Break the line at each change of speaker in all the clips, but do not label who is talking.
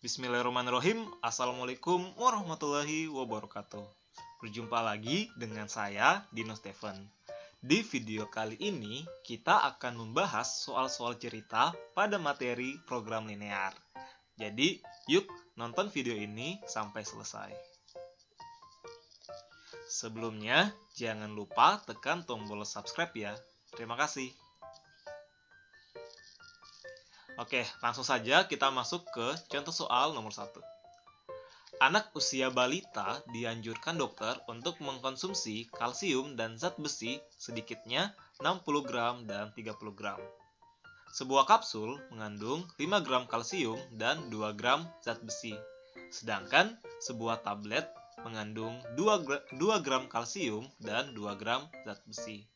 Bismillahirrahmanirrahim. Assalamualaikum warahmatullahi wabarakatuh. Berjumpa lagi dengan saya, Dino Steven. Di video kali ini, kita akan membahas soal-soal cerita pada materi program linear. Jadi, yuk nonton video ini sampai selesai. Sebelumnya, jangan lupa tekan tombol subscribe ya. Terima kasih. Oke, langsung saja kita masuk ke contoh soal nomor 1. Anak usia balita dianjurkan dokter untuk mengkonsumsi kalsium dan zat besi sedikitnya 60 gram dan 30 gram. Sebuah kapsul mengandung 5 gram kalsium dan 2 gram zat besi. Sedangkan sebuah tablet mengandung 2 gram kalsium dan 2 gram zat besi.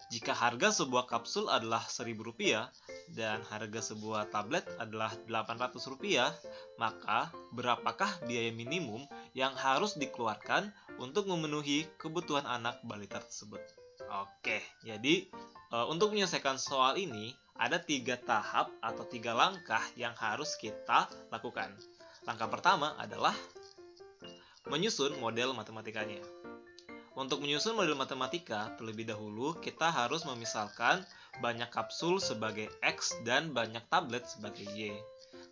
Jika harga sebuah kapsul adalah Rp1.000 dan harga sebuah tablet adalah Rp800, maka berapakah biaya minimum yang harus dikeluarkan untuk memenuhi kebutuhan anak balita tersebut? Oke, jadi untuk menyelesaikan soal ini ada 3 tahap atau 3 langkah yang harus kita lakukan. Langkah pertama adalah menyusun model matematikanya. Untuk menyusun model matematika, terlebih dahulu kita harus memisalkan banyak kapsul sebagai X dan banyak tablet sebagai Y.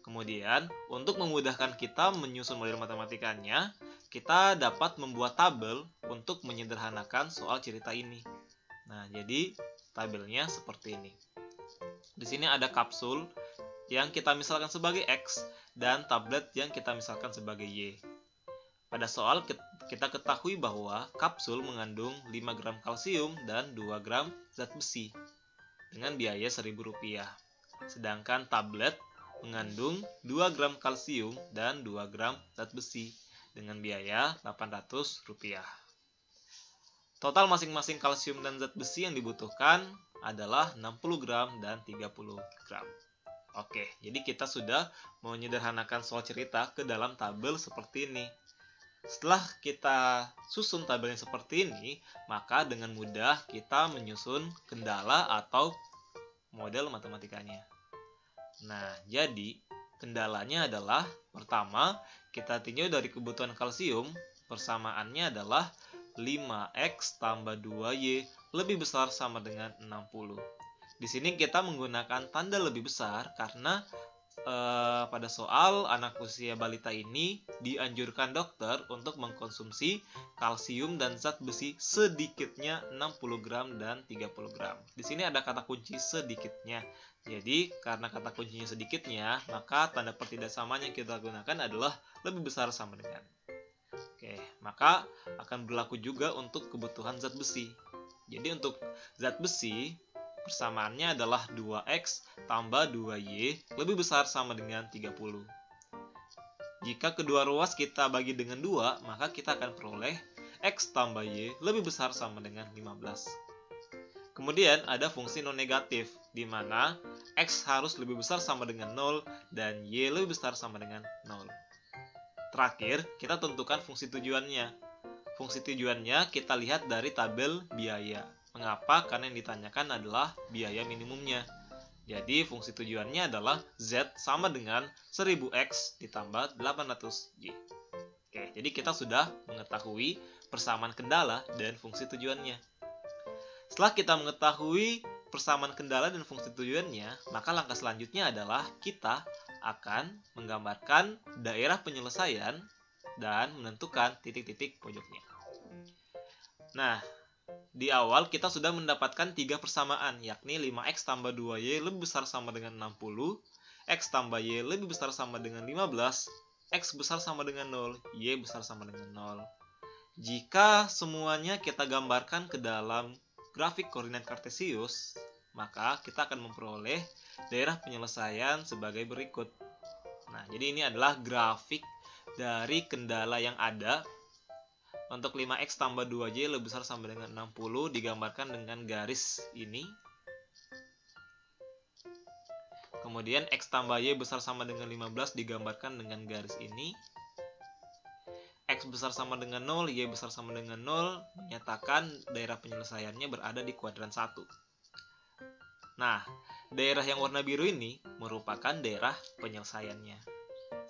Kemudian, untuk memudahkan kita menyusun model matematikanya, kita dapat membuat tabel untuk menyederhanakan soal cerita ini. Nah, jadi tabelnya seperti ini. Di sini ada kapsul yang kita misalkan sebagai X dan tablet yang kita misalkan sebagai Y. Pada soal kita ketahui bahwa kapsul mengandung 5 gram kalsium dan 2 gram zat besi dengan biaya Rp1.000. Sedangkan tablet mengandung 2 gram kalsium dan 2 gram zat besi dengan biaya Rp800. Total masing-masing kalsium dan zat besi yang dibutuhkan adalah 60 gram dan 30 gram. Oke, jadi kita sudah menyederhanakan soal cerita ke dalam tabel seperti ini. Setelah kita susun tabelnya seperti ini, maka dengan mudah kita menyusun kendala atau model matematikanya. Nah, jadi kendalanya adalah pertama, kita tinjau dari kebutuhan kalsium, persamaannya adalah 5X tambah 2Y lebih besar sama dengan 60. Di sini kita menggunakan tanda lebih besar karena pada soal anak usia balita ini dianjurkan dokter untuk mengkonsumsi kalsium dan zat besi sedikitnya 60 gram dan 30 gram. Di sini ada kata kunci sedikitnya. Jadi karena kata kuncinya sedikitnya, maka tanda pertidaksamaan yang kita gunakan adalah lebih besar sama dengan. Oke, maka akan berlaku juga untuk kebutuhan zat besi. Jadi untuk zat besi persamaannya adalah 2X tambah 2Y lebih besar sama dengan 30. Jika kedua ruas kita bagi dengan 2, maka kita akan peroleh X tambah Y lebih besar sama dengan 15. Kemudian ada fungsi non negatif, di mana X harus lebih besar sama dengan 0 dan Y lebih besar sama dengan 0. Terakhir, kita tentukan fungsi tujuannya. Fungsi tujuannya kita lihat dari tabel biaya. Mengapa? Karena yang ditanyakan adalah biaya minimumnya. Jadi fungsi tujuannya adalah Z sama dengan 1000X ditambah 800Y. Oke, jadi kita sudah mengetahui persamaan kendala dan fungsi tujuannya. Setelah kita mengetahui persamaan kendala dan fungsi tujuannya, maka langkah selanjutnya adalah kita akan menggambarkan daerah penyelesaian dan menentukan titik-titik pojoknya. Nah, di awal kita sudah mendapatkan 3 persamaan, yakni 5X tambah 2Y lebih besar sama dengan 60, X tambah Y lebih besar sama dengan 15, X besar sama dengan 0, Y besar sama dengan 0. Jika semuanya kita gambarkan ke dalam grafik koordinat kartesius, maka kita akan memperoleh daerah penyelesaian sebagai berikut. Nah, jadi ini adalah grafik dari kendala yang ada. Untuk 5X tambah 2Y lebih besar sama dengan 60 digambarkan dengan garis ini. Kemudian X tambah Y besar sama dengan 15 digambarkan dengan garis ini. X besar sama dengan 0, Y besar sama dengan 0 menyatakan daerah penyelesaiannya berada di kuadran 1. Nah, daerah yang warna biru ini merupakan daerah penyelesaiannya.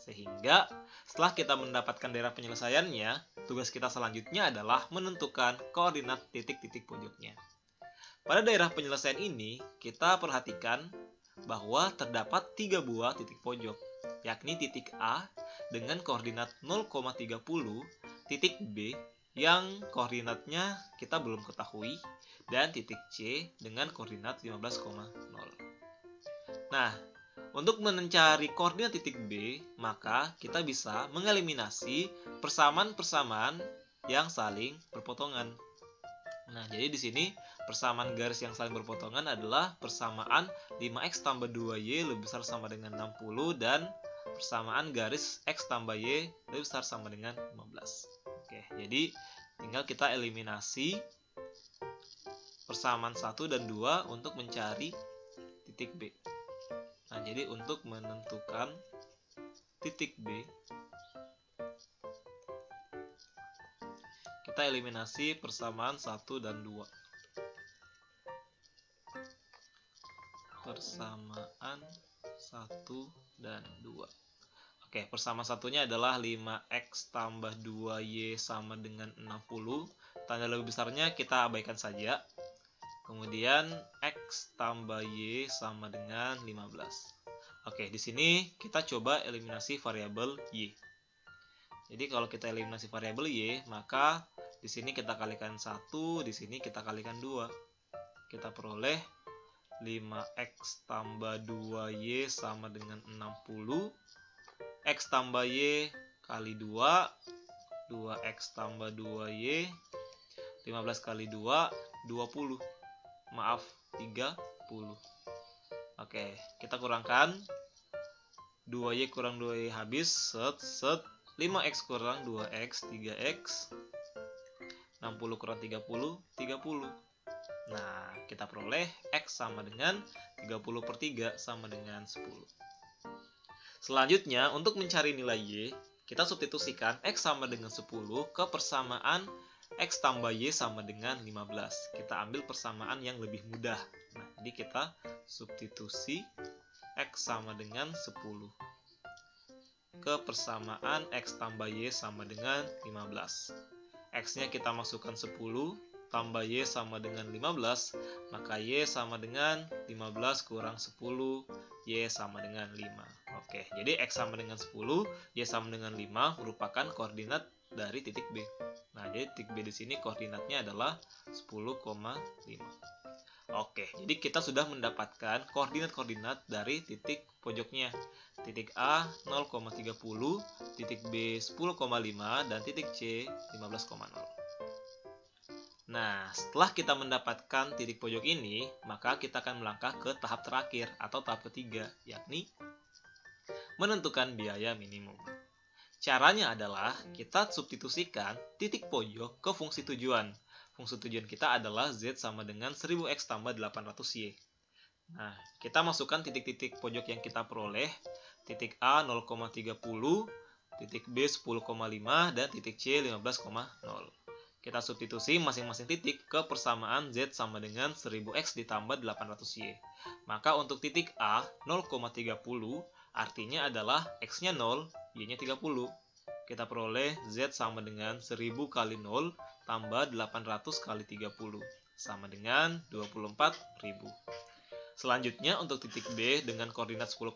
Sehingga setelah kita mendapatkan daerah penyelesaiannya, tugas kita selanjutnya adalah menentukan koordinat titik-titik pojoknya. Pada daerah penyelesaian ini, kita perhatikan bahwa terdapat 3 buah titik pojok, yakni titik A dengan koordinat 0,30, titik B yang koordinatnya kita belum ketahui, dan titik C dengan koordinat 15,0. Nah, untuk mencari koordinat titik B, maka kita bisa mengeliminasi persamaan-persamaan yang saling berpotongan. Nah, jadi di sini persamaan garis yang saling berpotongan adalah persamaan 5x tambah 2y lebih besar sama dengan 60 dan persamaan garis x tambah y lebih besar sama dengan 15. Oke, jadi tinggal kita eliminasi persamaan 1 dan 2 untuk mencari titik B. Nah, jadi untuk menentukan titik B, kita eliminasi persamaan 1 dan 2. Persamaan 1 dan 2. Oke, persamaan satunya adalah 5x tambah 2y sama dengan 60. Tanda lebih besarnya kita abaikan saja. Kemudian x tambah y sama dengan 15. Oke, di sini kita coba eliminasi variabel y. Jadi kalau kita eliminasi variabel y, maka di sini kita kalikan 1, di sini kita kalikan 2. Kita peroleh 5x tambah 2y sama dengan 60. X tambah y kali 2, 2x tambah 2y, 15 kali 2, 20. Maaf, 30. Oke, kita kurangkan. 2y kurang 2y habis, set. 5x kurang 2x, 3x. 60 kurang 30, 30. Nah, kita peroleh x sama dengan 30 per 3 sama dengan 10. Selanjutnya, untuk mencari nilai y, kita substitusikan x sama dengan 10 ke persamaan x tambah y sama dengan 15. Kita ambil persamaan yang lebih mudah. Nah, jadi kita substitusi x sama dengan 10 ke persamaan x tambah y sama dengan 15. X-nya kita masukkan 10, tambah y sama dengan 15, maka y sama dengan 15 kurang 10, y sama dengan 5. Oke, jadi x sama dengan 10, y sama dengan 5 merupakan koordinat dari titik B. Nah, jadi titik B di sini koordinatnya adalah 10,5. Oke, jadi kita sudah mendapatkan koordinat-koordinat dari titik pojoknya. Titik A 0,30, titik B 10,5, dan titik C 15,0. Nah, setelah kita mendapatkan titik pojok ini, maka kita akan melangkah ke tahap terakhir atau tahap ketiga, yakni menentukan biaya minimum. Caranya adalah kita substitusikan titik pojok ke fungsi tujuan. Fungsi tujuan kita adalah Z sama dengan 1000X tambah 800Y. Nah, kita masukkan titik-titik pojok yang kita peroleh. Titik A 0,30, titik B 10,5, dan titik C 15,0. Kita substitusi masing-masing titik ke persamaan Z sama dengan 1000X ditambah 800Y. Maka untuk titik A 0,30 artinya adalah X-nya 0, Y-nya 30. Kita peroleh Z sama dengan 1000 kali 0 tambah 800 kali 30 sama dengan 24.000. Selanjutnya untuk titik B dengan koordinat 10,5,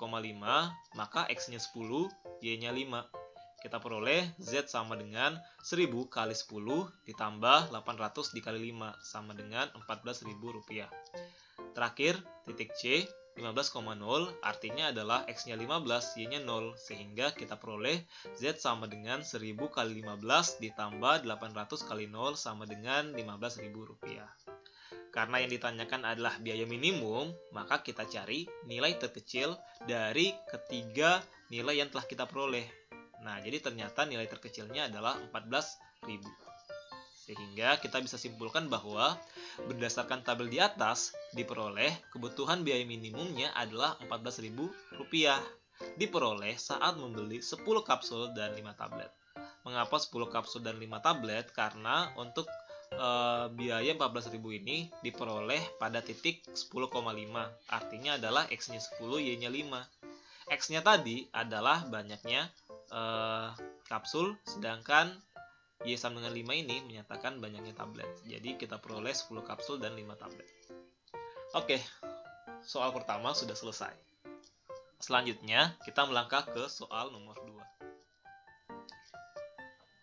maka X-nya 10, Y-nya 5. Kita peroleh Z sama dengan 1000 kali 10 ditambah 800 dikali 5 sama dengan Rp14.000. Terakhir, titik C 15,0 artinya adalah X-nya 15, Y-nya 0, sehingga kita peroleh Z sama dengan 1000 kali 15 ditambah 800 kali 0 sama dengan Rp15.000. Karena yang ditanyakan adalah biaya minimum, maka kita cari nilai terkecil dari ketiga nilai yang telah kita peroleh. Nah, jadi ternyata nilai terkecilnya adalah 14.000. Sehingga kita bisa simpulkan bahwa berdasarkan tabel di atas, diperoleh kebutuhan biaya minimumnya adalah Rp14.000 diperoleh saat membeli 10 kapsul dan 5 tablet. Mengapa 10 kapsul dan 5 tablet? Karena untuk biaya 14.000 ini diperoleh pada titik 10,5. Artinya adalah X-nya 10, Y-nya 5. X-nya tadi adalah banyaknya kapsul, sedangkan Y sama dengan 5 ini menyatakan banyaknya tablet. Jadi kita peroleh 10 kapsul dan 5 tablet. Oke, soal pertama sudah selesai. Selanjutnya, kita melangkah ke soal nomor 2.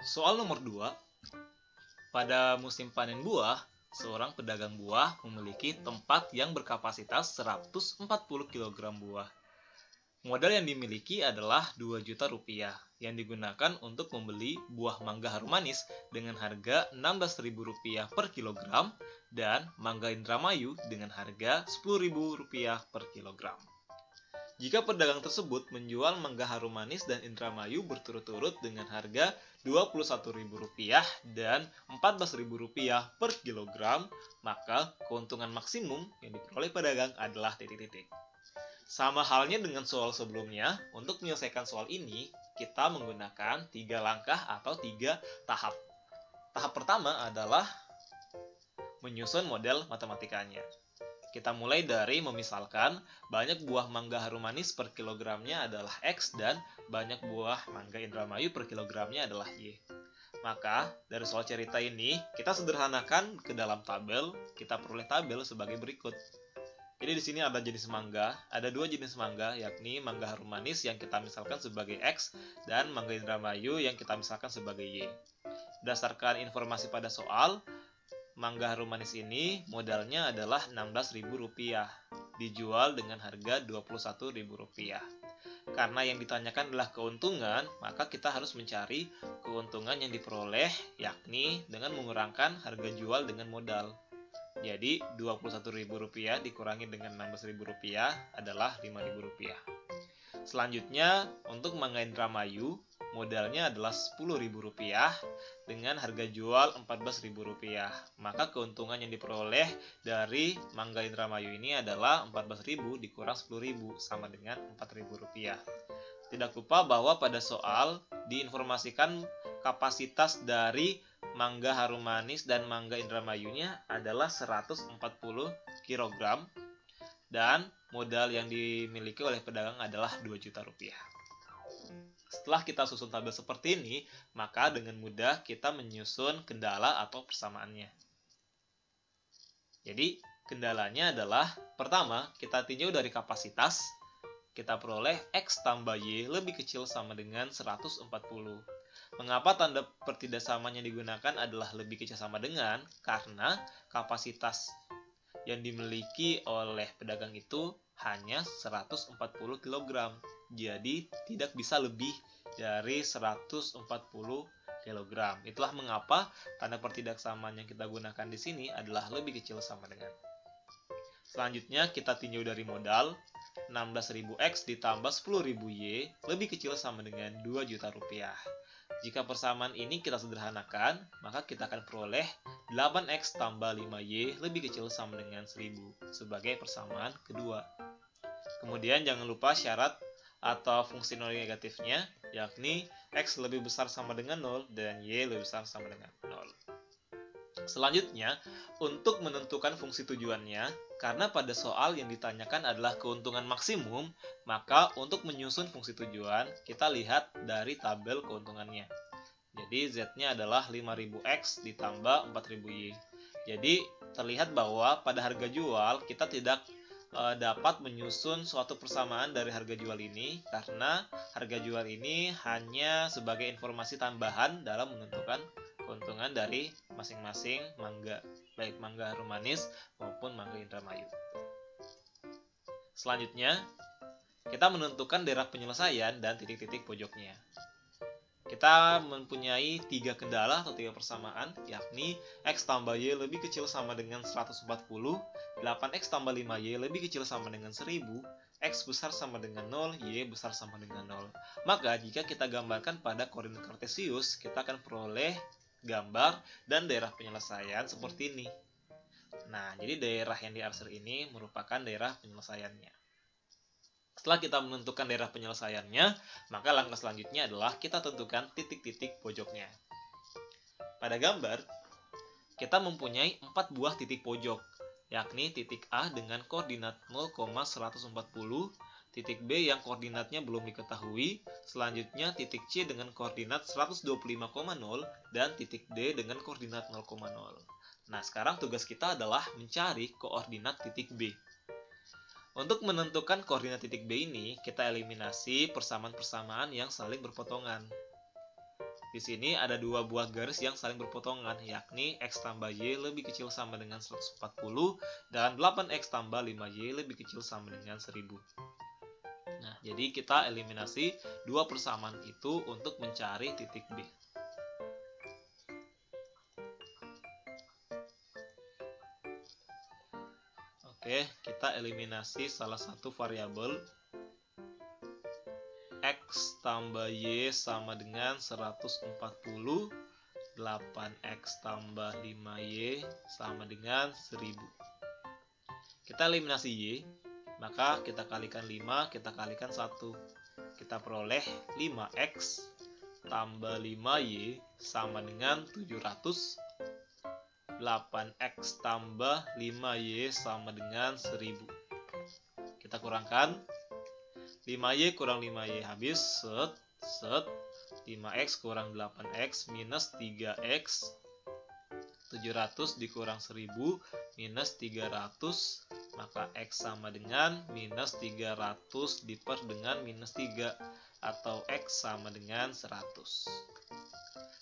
Soal nomor 2, pada musim panen buah, seorang pedagang buah memiliki tempat yang berkapasitas 140 kg buah. Modal yang dimiliki adalah 2 juta rupiah yang digunakan untuk membeli buah mangga harum manis dengan harga Rp16.000 per kilogram dan mangga Indramayu dengan harga Rp10.000 per kilogram. Jika pedagang tersebut menjual mangga harum manis dan Indramayu berturut-turut dengan harga Rp21.000 dan Rp14.000 per kilogram, maka keuntungan maksimum yang diperoleh pedagang adalah titik-titik. Sama halnya dengan soal sebelumnya, untuk menyelesaikan soal ini, kita menggunakan 3 langkah atau 3 tahap. Tahap pertama adalah menyusun model matematikanya. Kita mulai dari memisalkan banyak buah mangga harum manis per kilogramnya adalah X dan banyak buah mangga Indramayu per kilogramnya adalah Y. Maka, dari soal cerita ini, kita sederhanakan ke dalam tabel, kita peroleh tabel sebagai berikut. Jadi di sini ada jenis mangga, ada 2 jenis mangga, yakni mangga harum manis yang kita misalkan sebagai X dan mangga Indramayu yang kita misalkan sebagai Y. Berdasarkan informasi pada soal, mangga harum manis ini modalnya adalah Rp16.000, dijual dengan harga Rp21.000. Karena yang ditanyakan adalah keuntungan, maka kita harus mencari keuntungan yang diperoleh, yakni dengan mengurangkan harga jual dengan modal. Jadi Rp21.000 dikurangi dengan Rp16.000 adalah Rp5.000. Selanjutnya, untuk mangga Indramayu, modalnya adalah Rp10.000 dengan harga jual Rp14.000. Maka keuntungan yang diperoleh dari mangga Indramayu ini adalah Rp14.000 dikurang Rp10.000 sama dengan Rp4.000. Tidak lupa bahwa pada soal diinformasikan kapasitas dari mangga harum manis dan mangga Indramayunya adalah 140 kg dan modal yang dimiliki oleh pedagang adalah 2 juta rupiah. Setelah kita susun tabel seperti ini, maka dengan mudah kita menyusun kendala atau persamaannya. Jadi, kendalanya adalah pertama, kita tinjau dari kapasitas, kita peroleh X tambah Y lebih kecil sama dengan 140. Mengapa tanda pertidaksamaan yang digunakan adalah lebih kecil sama dengan? Karena kapasitas yang dimiliki oleh pedagang itu hanya 140 kg. Jadi tidak bisa lebih dari 140 kg. Itulah mengapa tanda pertidaksamaan yang kita gunakan di sini adalah lebih kecil sama dengan. Selanjutnya kita tinjau dari modal. 16.000X ditambah 10.000Y lebih kecil sama dengan 2 juta rupiah. Jika persamaan ini kita sederhanakan, maka kita akan peroleh 8X tambah 5Y lebih kecil sama dengan 1000 sebagai persamaan kedua. Kemudian jangan lupa syarat atau fungsi nol negatifnya, yakni X lebih besar sama dengan 0 dan Y lebih besar sama dengan 0. Selanjutnya, untuk menentukan fungsi tujuannya, karena pada soal yang ditanyakan adalah keuntungan maksimum, maka untuk menyusun fungsi tujuan, kita lihat dari tabel keuntungannya. Jadi Z-nya adalah 5.000X ditambah 4.000Y. Jadi terlihat bahwa pada harga jual kita tidak dapat menyusun suatu persamaan dari harga jual ini, karena harga jual ini hanya sebagai informasi tambahan dalam menentukan keuntungan dari masing-masing mangga, baik mangga harum manis maupun mangga Indramayu. Selanjutnya, kita menentukan daerah penyelesaian dan titik-titik pojoknya. Kita mempunyai 3 kendala atau 3 persamaan, yakni X tambah Y lebih kecil sama dengan 140, 8X tambah 5Y lebih kecil sama dengan 1000, X besar sama dengan 0, Y besar sama dengan 0. Maka jika kita gambarkan pada koordinat kartesius, kita akan peroleh gambar dan daerah penyelesaian seperti ini. Nah, jadi daerah yang diarsir ini merupakan daerah penyelesaiannya. Setelah kita menentukan daerah penyelesaiannya, maka langkah selanjutnya adalah kita tentukan titik-titik pojoknya. Pada gambar, kita mempunyai 4 buah titik pojok, yakni titik A dengan koordinat 0,140, titik B yang koordinatnya belum diketahui, selanjutnya titik C dengan koordinat 125,0 dan titik D dengan koordinat 0,0. Nah, sekarang tugas kita adalah mencari koordinat titik B. Untuk menentukan koordinat titik B ini, kita eliminasi persamaan-persamaan yang saling berpotongan. Di sini ada dua buah garis yang saling berpotongan, yakni X tambah Y lebih kecil sama dengan 140 dan 8X tambah 5Y lebih kecil sama dengan 1000. Nah, jadi kita eliminasi dua persamaan itu untuk mencari titik B. Oke, kita eliminasi salah satu variabel. X tambah Y sama dengan 140, 8X tambah 5Y sama dengan 1000. Kita eliminasi Y, maka kita kalikan 5, kita kalikan 1. Kita peroleh 5X tambah 5Y sama dengan 700, 8X tambah 5Y sama dengan 1000. Kita kurangkan, 5Y kurang 5Y habis, set, 5X kurang 8X minus 3X, 700 dikurang 1000 minus 300, maka X sama dengan minus 300 diper dengan minus 3, atau X sama dengan 100.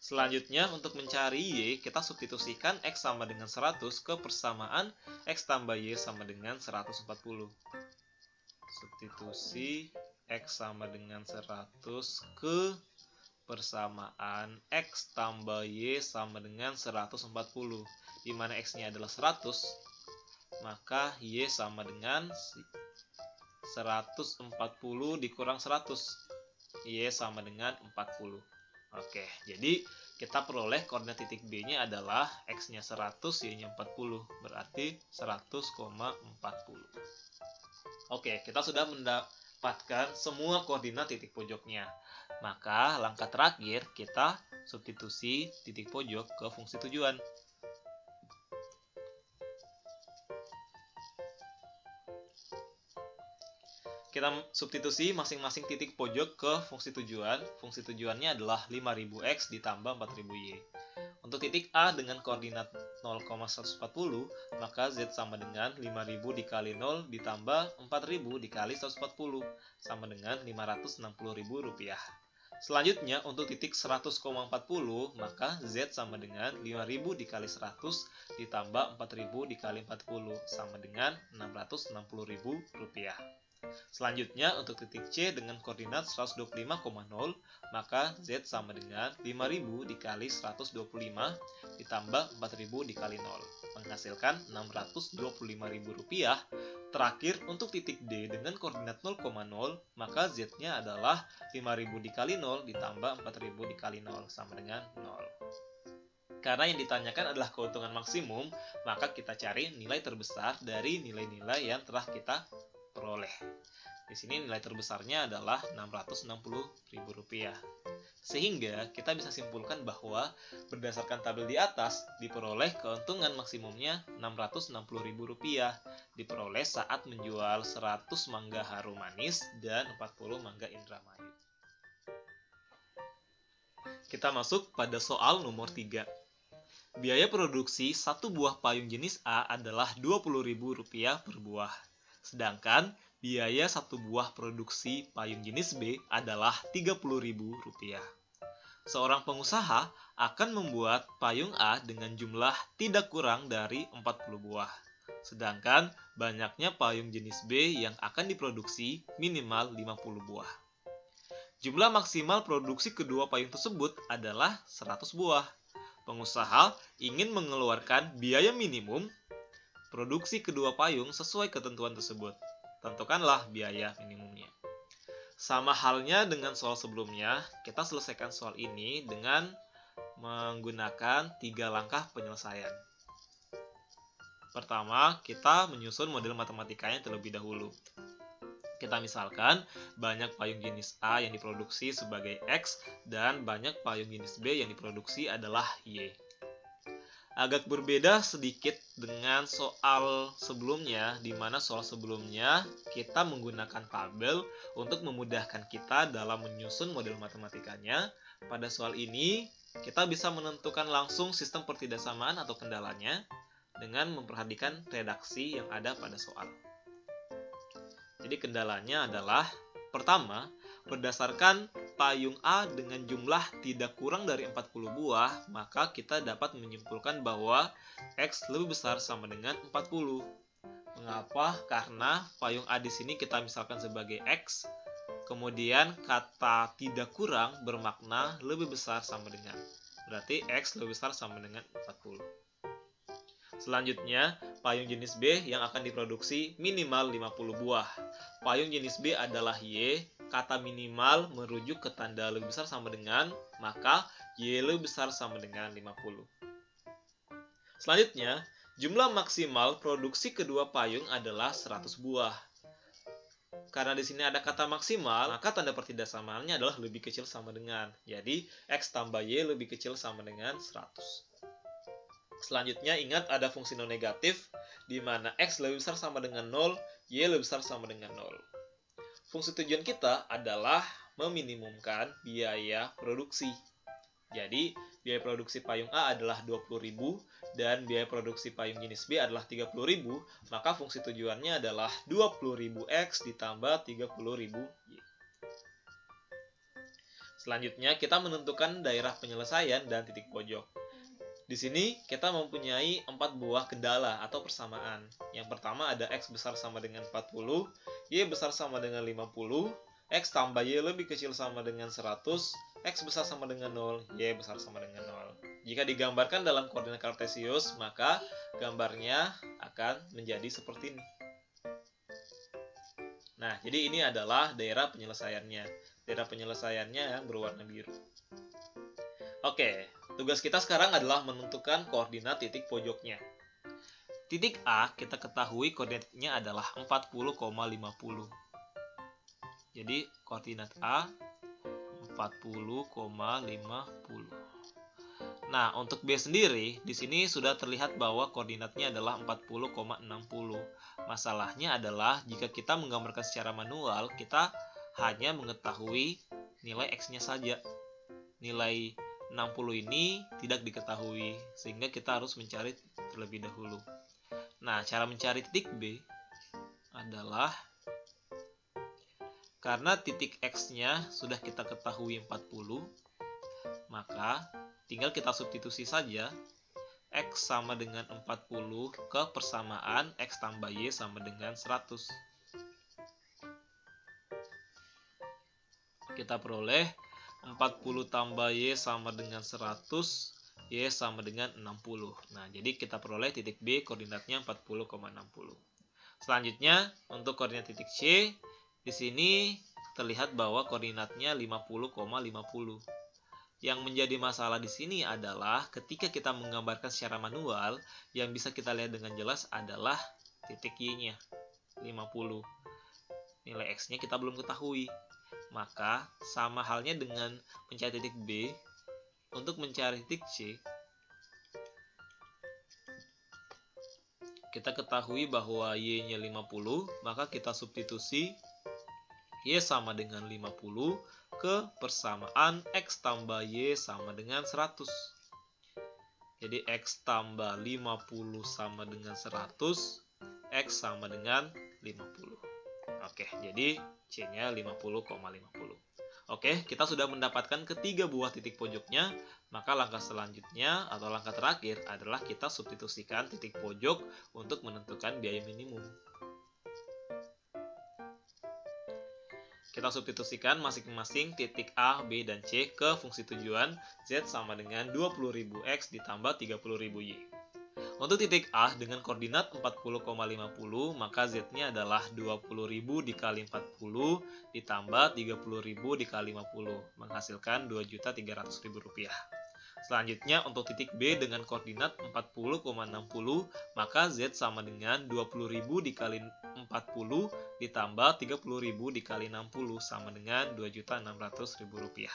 Selanjutnya, untuk mencari Y, kita substitusikan X sama dengan 100 ke persamaan X tambah Y sama dengan 140. Substitusi X sama dengan 100 ke persamaan X tambah Y sama dengan 140. Di mana X-nya adalah 100, maka Y sama dengan 140 dikurang 100. Y sama dengan 40. Oke, jadi kita peroleh koordinat titik B-nya adalah X-nya 100, Y-nya 40. Berarti 100,40. Oke, kita sudah mendapatkan semua koordinat titik pojoknya. Maka langkah terakhir kita substitusi titik pojok ke fungsi tujuan. Kita substitusi masing-masing titik pojok ke fungsi tujuan. Fungsi tujuannya adalah 5000X ditambah 4000Y. Untuk titik A dengan koordinat 0,140, maka Z sama dengan 5000 dikali 0 ditambah 4000 dikali 140, sama dengan Rp560.000. Selanjutnya, untuk titik 100,40, maka Z sama dengan 5000 dikali 100 ditambah 4000 dikali 40, sama dengan Rp660.000. Selanjutnya, untuk titik C dengan koordinat 125,0, maka Z sama dengan 5000 dikali 125 ditambah 4000 dikali 0, menghasilkan Rp625.000. Terakhir, untuk titik D dengan koordinat 0,0, maka Z-nya adalah 5000 dikali 0 ditambah 4000 dikali 0, sama dengan 0. Karena yang ditanyakan adalah keuntungan maksimum, maka kita cari nilai terbesar dari nilai-nilai yang telah kita peroleh. Di sini nilai terbesarnya adalah Rp660.000. Sehingga kita bisa simpulkan bahwa berdasarkan tabel di atas diperoleh keuntungan maksimumnya Rp660.000 diperoleh saat menjual 100 mangga harum manis dan 40 mangga Indramayu. Kita masuk pada soal nomor 3. Biaya produksi satu buah payung jenis A adalah Rp20.000 per buah. Sedangkan biaya satu buah produksi payung jenis B adalah Rp30.000. Seorang pengusaha akan membuat payung A dengan jumlah tidak kurang dari 40 buah. Sedangkan banyaknya payung jenis B yang akan diproduksi minimal 50 buah. Jumlah maksimal produksi kedua payung tersebut adalah 100 buah. Pengusaha ingin mengeluarkan biaya minimum produksi kedua payung sesuai ketentuan tersebut. Tentukanlah biaya minimumnya. Sama halnya dengan soal sebelumnya, kita selesaikan soal ini dengan menggunakan 3 langkah penyelesaian. Pertama, kita menyusun model matematikanya terlebih dahulu. Kita misalkan banyak payung jenis A yang diproduksi sebagai X dan banyak payung jenis B yang diproduksi adalah Y. Agak berbeda sedikit dengan soal sebelumnya, di mana soal sebelumnya kita menggunakan tabel untuk memudahkan kita dalam menyusun model matematikanya. Pada soal ini, kita bisa menentukan langsung sistem pertidaksamaan atau kendalanya dengan memperhatikan redaksi yang ada pada soal. Jadi kendalanya adalah, pertama, berdasarkan payung A dengan jumlah tidak kurang dari 40 buah, maka kita dapat menyimpulkan bahwa X lebih besar sama dengan 40. Mengapa? Karena payung A di sini kita misalkan sebagai X, kemudian kata tidak kurang bermakna lebih besar sama dengan. Berarti X lebih besar sama dengan 40. Selanjutnya, payung jenis B yang akan diproduksi minimal 50 buah. Payung jenis B adalah Y, kata minimal merujuk ke tanda lebih besar sama dengan, maka Y lebih besar sama dengan 50. Selanjutnya, jumlah maksimal produksi kedua payung adalah 100 buah. Karena di sini ada kata maksimal, maka tanda pertidaksamaannya adalah lebih kecil sama dengan. Jadi, X tambah Y lebih kecil sama dengan 100. Selanjutnya ingat ada fungsi non negatif di mana X lebih besar sama dengan 0, Y lebih besar sama dengan 0. Fungsi tujuan kita adalah meminimumkan biaya produksi. Jadi, biaya produksi payung A adalah 20.000 dan biaya produksi payung jenis B adalah 30.000, maka fungsi tujuannya adalah 20.000 X ditambah 30.000 Y. Selanjutnya, kita menentukan daerah penyelesaian dan titik pojok. Di sini kita mempunyai 4 buah kendala atau persamaan. Yang pertama ada X besar sama dengan 40, Y besar sama dengan 50, X tambah Y lebih kecil sama dengan 100, X besar sama dengan 0, Y besar sama dengan 0. Jika digambarkan dalam koordinat kartesius, maka gambarnya akan menjadi seperti ini. Nah, jadi ini adalah daerah penyelesaiannya. Daerah penyelesaiannya yang berwarna biru. Oke, tugas kita sekarang adalah menentukan koordinat titik pojoknya. Titik A kita ketahui koordinatnya adalah 40,50. Jadi koordinat A 40,50. Nah, untuk B sendiri di sini sudah terlihat bahwa koordinatnya adalah 40,60. Masalahnya adalah jika kita menggambarkan secara manual, kita hanya mengetahui nilai X-nya saja. Nilai 60 ini tidak diketahui, sehingga kita harus mencari terlebih dahulu. Nah, cara mencari titik B adalah karena titik X-nya sudah kita ketahui 40, maka tinggal kita substitusi saja X sama dengan 40 ke persamaan X tambah Y sama dengan 100. Kita peroleh 40 tambah Y sama dengan 100, Y sama dengan 60. Nah, jadi kita peroleh titik B koordinatnya 40,60. Selanjutnya, untuk koordinat titik C, di sini terlihat bahwa koordinatnya 50,50. Yang menjadi masalah di sini adalah ketika kita menggambarkan secara manual, yang bisa kita lihat dengan jelas adalah titik Y-nya, 50. Nilai X-nya kita belum ketahui. Maka sama halnya dengan mencari titik B, untuk mencari titik C, kita ketahui bahwa Y-nya 50, maka kita substitusi Y sama dengan 50 ke persamaan X tambah Y sama dengan 100. Jadi X tambah 50 sama dengan 100, X sama dengan 50. Oke, jadi C-nya 50,50. Oke, kita sudah mendapatkan ketiga buah titik pojoknya, maka langkah selanjutnya atau langkah terakhir adalah kita substitusikan titik pojok untuk menentukan biaya minimum. Kita substitusikan masing-masing titik A, B, dan C ke fungsi tujuan Z sama dengan 20.000 X ditambah 30.000 Y. Untuk titik A dengan koordinat 40,50, maka Z-nya adalah 20.000 dikali 40 ditambah 30.000 dikali 50, menghasilkan Rp2.300.000. Selanjutnya untuk titik B dengan koordinat 40,60, maka Z sama dengan 20.000 dikali 40 ditambah 30.000 dikali 60 sama dengan Rp2.600.000.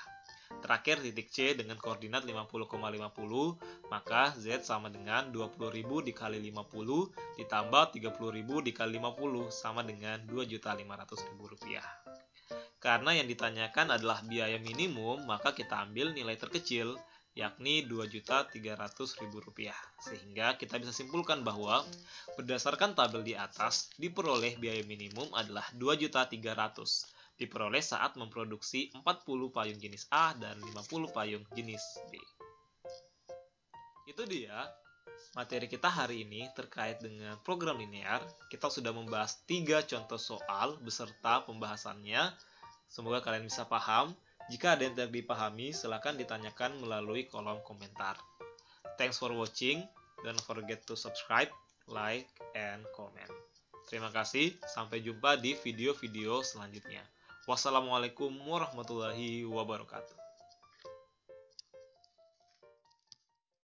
Terakhir titik C dengan koordinat 50,50, maka Z sama dengan 20.000 dikali 50 ditambah 30.000 dikali 50 sama dengan Rp2.500.000. Karena yang ditanyakan adalah biaya minimum, maka kita ambil nilai terkecil, yakni Rp2.300.000. Sehingga kita bisa simpulkan bahwa berdasarkan tabel di atas, diperoleh biaya minimum adalah Rp2.300.000. Diperoleh saat memproduksi 40 payung jenis A dan 50 payung jenis B. Itu dia materi kita hari ini terkait dengan program linear. Kita sudah membahas 3 contoh soal beserta pembahasannya. Semoga kalian bisa paham. Jika ada yang tidak dipahami, silakan ditanyakan melalui kolom komentar. Thanks for watching. Don't forget to subscribe, like, and comment. Terima kasih. Sampai jumpa di video-video selanjutnya. Wassalamualaikum warahmatullahi wabarakatuh.